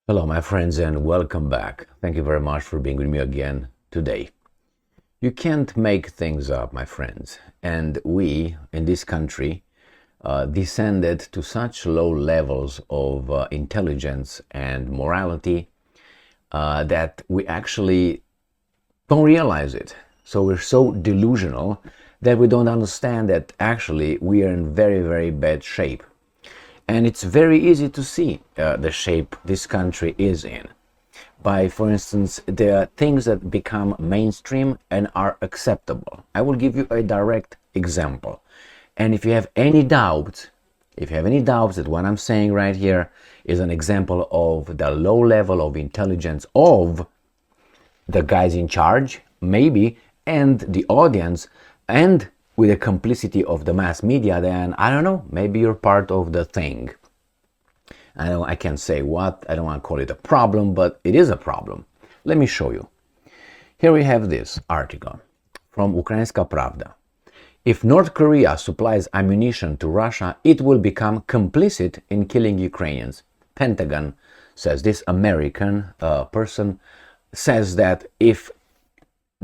Hello, my friends, and welcome back. Thank you very much for being with me again today. You can't make things up, my friends. And we, in this country, descended to such low levels of intelligence and morality that we actually don't realize it. So we're so delusional that we don't understand that actually we are in very, very bad shape. And it's very easy to see the shape this country is in. By, for instance, the things that become mainstream and are acceptable. I will give you a direct example. And if you have any doubts, that what I'm saying right here is an example of the low level of intelligence of the guys in charge, maybe, and the audience, and with the complicity of the mass media, then I don't know, maybe you're part of the thing. I can't say what, I don't want to call it a problem, but it is a problem. Let me show you. Here we have this article from Ukrainska Pravda. If North Korea supplies ammunition to Russia, it will become complicit in killing Ukrainians. Pentagon says, this American person says that if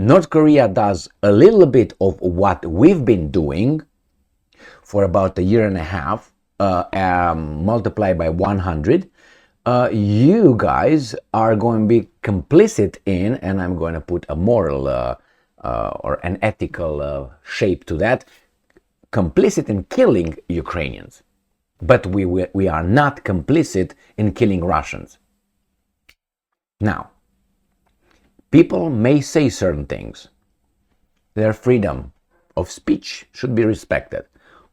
North Korea does a little bit of what we've been doing for about a year and a half, multiplied by 100, you guys are going to be complicit in, and I'm going to put a moral or an ethical shape to that, complicit in killing Ukrainians. But we are not complicit in killing Russians. Now, people may say certain things. Their freedom of speech should be respected.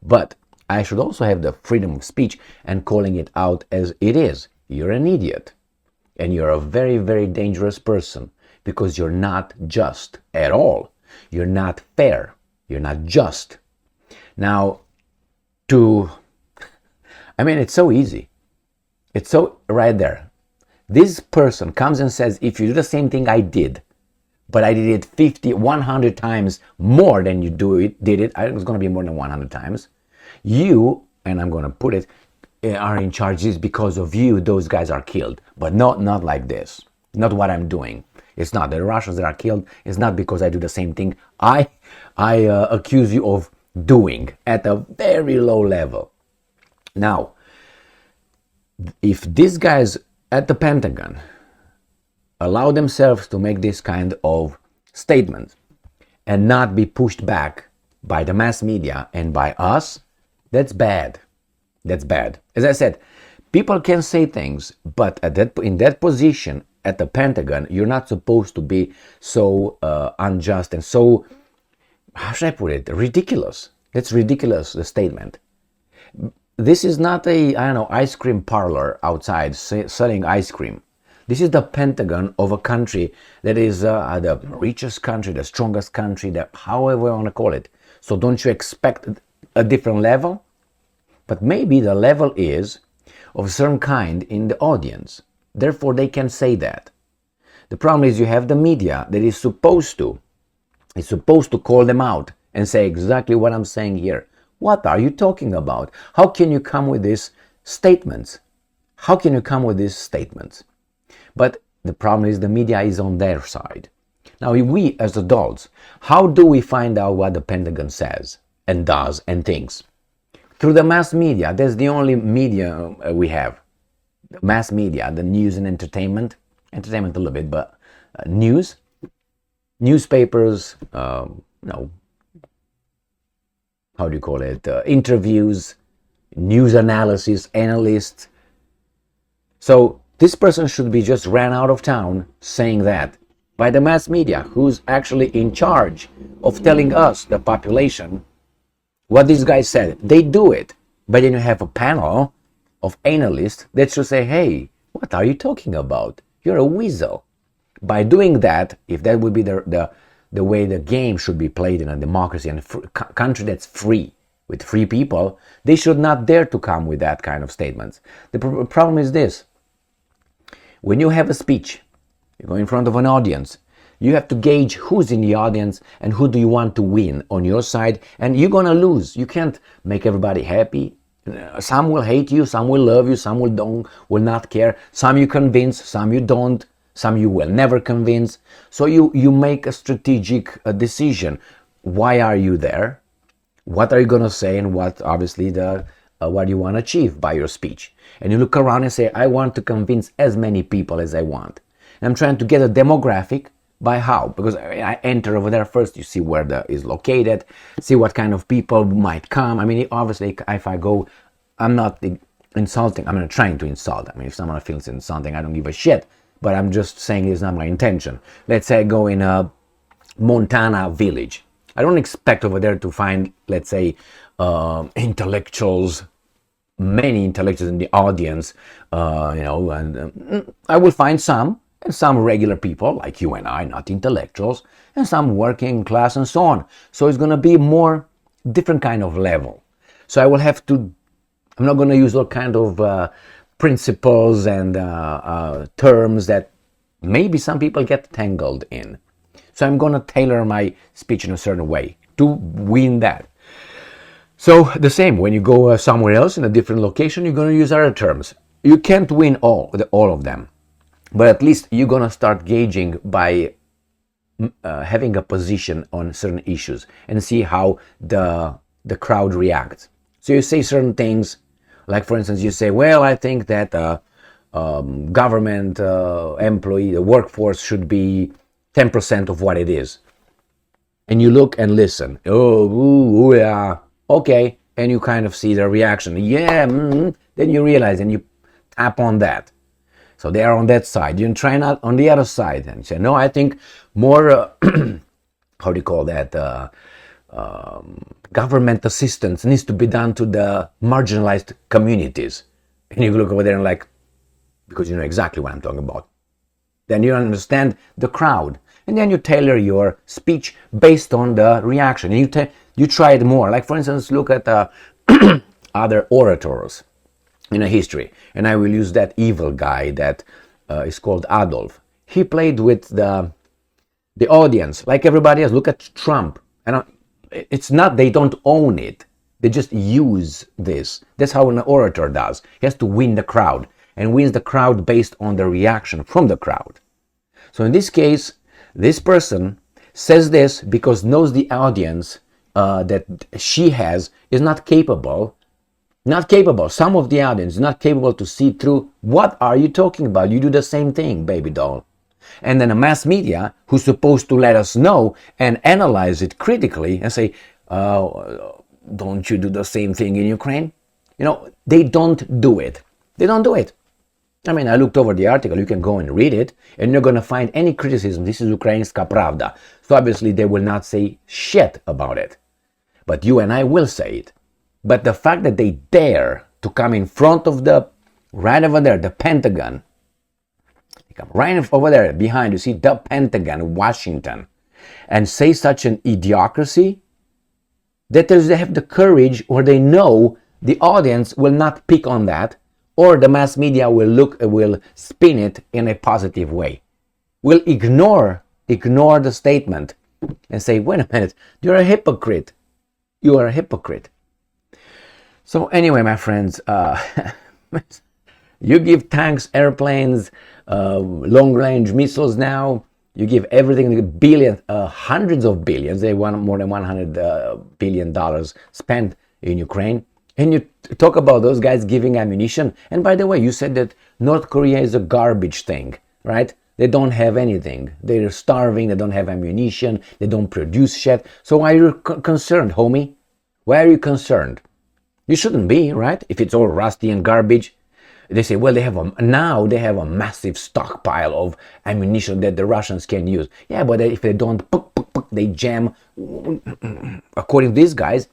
But I should also have the freedom of speech and calling it out as it is. You're an idiot. And you're a very, very dangerous person because you're not just at all. You're not fair. You're not just. Now, it's so easy. It's so right there. This person comes and says, if you do the same thing I did, but I did it 50, 100 times more than you did it, it's going to be more than 100 times, you, and I'm going to put it, are in charge. Is because of you, those guys are killed. But not like this. Not what I'm doing. It's not the Russians that are killed. It's not because I do the same thing I accuse you of doing at a very low level. Now, if these guys at the Pentagon allow themselves to make this kind of statements and not be pushed back by the mass media and by us, that's bad. That's bad. As I said, people can say things, but in that position at the Pentagon, you're not supposed to be so unjust and so, how should I put it, ridiculous. That's ridiculous, the statement. This is not a, ice cream parlor outside selling ice cream. This is the Pentagon of a country that is the richest country, the strongest country, however you want to call it. So don't you expect a different level? But maybe the level is of a certain kind in the audience. Therefore, they can say that. The problem is you have the media that is supposed to call them out and say exactly what I'm saying here. What are you talking about? How can you come with these statements? But the problem is the media is on their side. Now, we as adults, how do we find out what the Pentagon says and does and thinks? Through the mass media. That's the only media we have. The mass media, the news and entertainment a little bit, but news, newspapers, how do you call it, interviews, news analysis, analysts. So this person should be just ran out of town saying that by the mass media, who's actually in charge of telling us, the population, what these guys said. They do it. But then you have a panel of analysts that should say, hey, what are you talking about? You're a weasel. By doing that, if that would be the way the game should be played in a democracy and a country that's free, with free people, they should not dare to come with that kind of statements. The problem is this. When you have a speech, you go in front of an audience, you have to gauge who's in the audience and who do you want to win on your side, and you're going to lose. You can't make everybody happy. Some will hate you, some will love you, some will not care. Some you convince, some you don't, some you will never convince. So you make a strategic decision. Why are you there? What are you going to say, and what obviously what you want to achieve by your speech? And you look around and say, I want to convince as many people as I want. And I'm trying to get a demographic. By how? Because I enter over there first, you see where is located, see what kind of people might come. I mean, obviously, if I go, I'm not insulting, I'm not trying to insult. I mean, if someone feels insulting, I don't give a shit. But I'm just saying it's not my intention. Let's say I go in a Montana village. I don't expect over there to find, let's say, intellectuals, many intellectuals in the audience, and I will find some regular people like you and I, not intellectuals, and some working class and so on. So it's going to be more different kind of level. So I will have to, I'm not going to use all kind of principles and terms that maybe some people get tangled in. So I'm going to tailor my speech in a certain way to win that. So the same, when you go somewhere else in a different location, you're going to use other terms. You can't win all of them. But at least you're going to start gauging by having a position on certain issues and see how the crowd reacts. So you say certain things, like for instance, you say, well, I think that government employee, the workforce should be 10% of what it is. And you look and listen. Oh, yeah, okay. And you kind of see the reaction. Yeah, then you realize and you tap on that. So they are on that side. You try not on the other side and say, no, I think more, how do you call that? Government assistance needs to be done to the marginalized communities. And you look over there and like, because you know exactly what I'm talking about. Then you understand the crowd. And then you tailor your speech based on the reaction. And you try it more. Like for instance, look at other orators in a history, and I will use that evil guy that is called Adolf. He played with the audience like everybody else. Look at Trump, and it's not they don't own it; they just use this. That's how an orator does. He has to win the crowd, and wins the crowd based on the reaction from the crowd. So in this case, this person says this because knows the audience that she has is not capable. Not capable. Some of the audience is not capable to see through. What are you talking about? You do the same thing, baby doll. And then a mass media who's supposed to let us know and analyze it critically and say, don't you do the same thing in Ukraine? You know, they don't do it. They don't do it. I mean, I looked over the article. You can go and read it, and you're going to find any criticism. This is Ukrainska Pravda. So obviously they will not say shit about it. But you and I will say it. But the fact that they dare to come in front of right over there, the Pentagon, they come right over there behind, you see the Pentagon, Washington, and say such an idiocracy, that they have the courage, or they know the audience will not pick on that, or the mass media will spin it in a positive way, will ignore the statement and say, wait a minute, you're a hypocrite. You are a hypocrite. So anyway, my friends, you give tanks, airplanes, long-range missiles now. You give everything, billions, hundreds of billions. They want more than $100 billion spent in Ukraine. And you talk about those guys giving ammunition. And by the way, you said that North Korea is a garbage thing, right? They don't have anything. They're starving. They don't have ammunition. They don't produce shit. So why are you concerned, homie? Why are you concerned? You shouldn't be, right? If it's all rusty and garbage. They say, well, they have a massive stockpile of ammunition that the Russians can use. Yeah, but if they don't, they jam. According to these guys,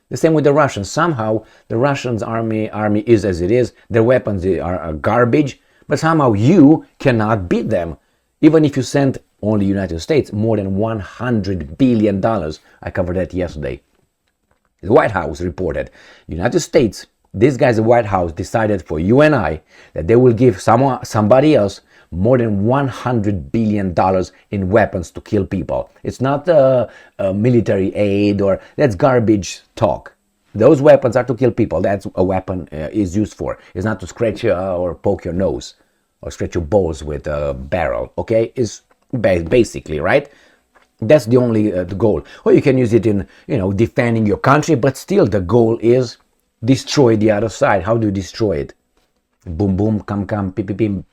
the same with the Russians. Somehow, the Russians army is as it is. Their weapons are garbage. But somehow you cannot beat them. Even if you send only United States more than $100 billion. I covered that yesterday. The White House reported, United States, these guys at the White House decided for you and I that they will give somebody else more than $100 billion in weapons to kill people. It's not military aid, or that's garbage talk. Those weapons are to kill people. That's a weapon is used for. It's not to scratch or poke your nose or scratch your balls with a barrel. Okay, is basically right. That's the only the goal. Or you can use it in defending your country, but still the goal is destroy the other side. How do you destroy it? Boom, boom, come, pim, pim, pim,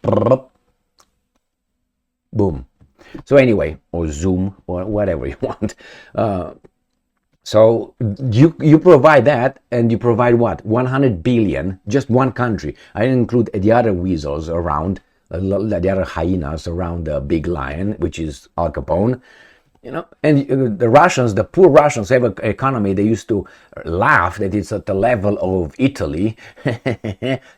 boom. So anyway, or Zoom or whatever you want. So you provide that, and you provide what? 100 billion, just one country. I didn't include the other weasels around, the other hyenas around the big lion, which is Al Capone. And the Russians, the poor Russians, have an economy. They used to laugh that it's at the level of Italy.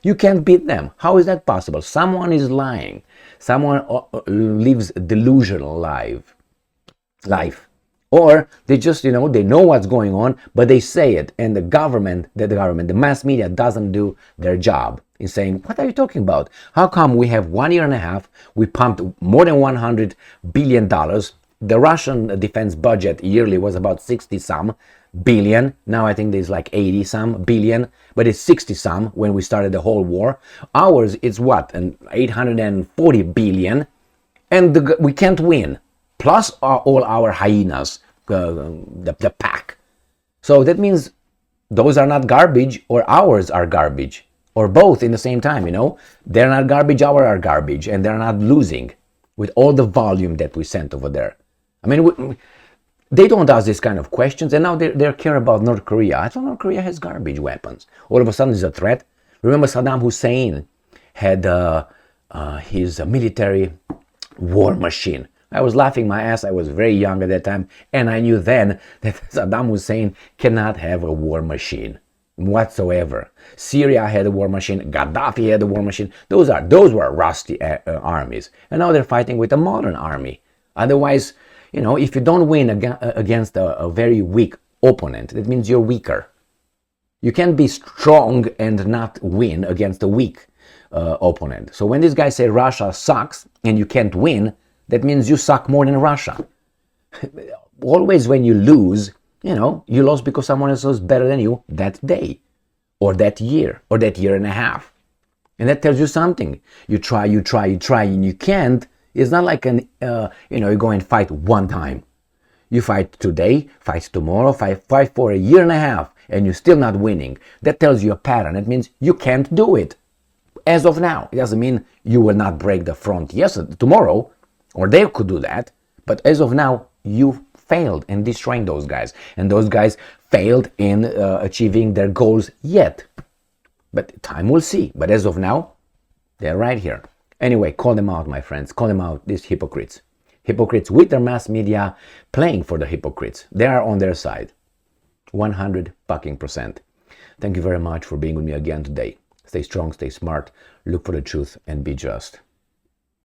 You can't beat them. How is that possible? Someone is lying. Someone lives delusional life. Or they just, they know what's going on, but they say it. And the mass media doesn't do their job in saying, what are you talking about? How come we have 1 year and a half, we pumped more than $100 billion. The Russian defense budget yearly was about 60-some billion. Now I think there's like 80-some billion, but it's 60-some when we started the whole war. Ours is what? 840 billion, and we can't win. Plus all our hyenas, the pack. So that means those are not garbage, or ours are garbage, or both in the same time, They're not garbage, ours are garbage, and they're not losing with all the volume that we sent over there. I mean, they don't ask this kind of questions, and now they care about North Korea. I thought North Korea has garbage weapons. All of a sudden, it's a threat. Remember, Saddam Hussein had his military war machine. I was laughing my ass. I was very young at that time, and I knew then that Saddam Hussein cannot have a war machine whatsoever. Syria had a war machine. Gaddafi had a war machine. Those were rusty armies, and now they're fighting with a modern army. Otherwise, if you don't win against a very weak opponent, that means you're weaker. You can't be strong and not win against a weak opponent. So when this guy say Russia sucks and you can't win, that means you suck more than Russia. Always when you lose, you lost because someone else was better than you that day, or that year, or that year and a half. And that tells you something. You try, and you can't. It's not like you go and fight one time. You fight today, fight tomorrow, fight for a year and a half, and you're still not winning. That tells you a pattern. It means you can't do it. As of now, it doesn't mean you will not break the front tomorrow, or they could do that. But as of now, you failed in destroying those guys, and those guys failed in achieving their goals yet. But time will see. But as of now, they're right here. Anyway, call them out, my friends. Call them out, these hypocrites. Hypocrites with their mass media playing for the hypocrites. They are on their side. 100%. Thank you very much for being with me again today. Stay strong, stay smart, look for the truth, and be just.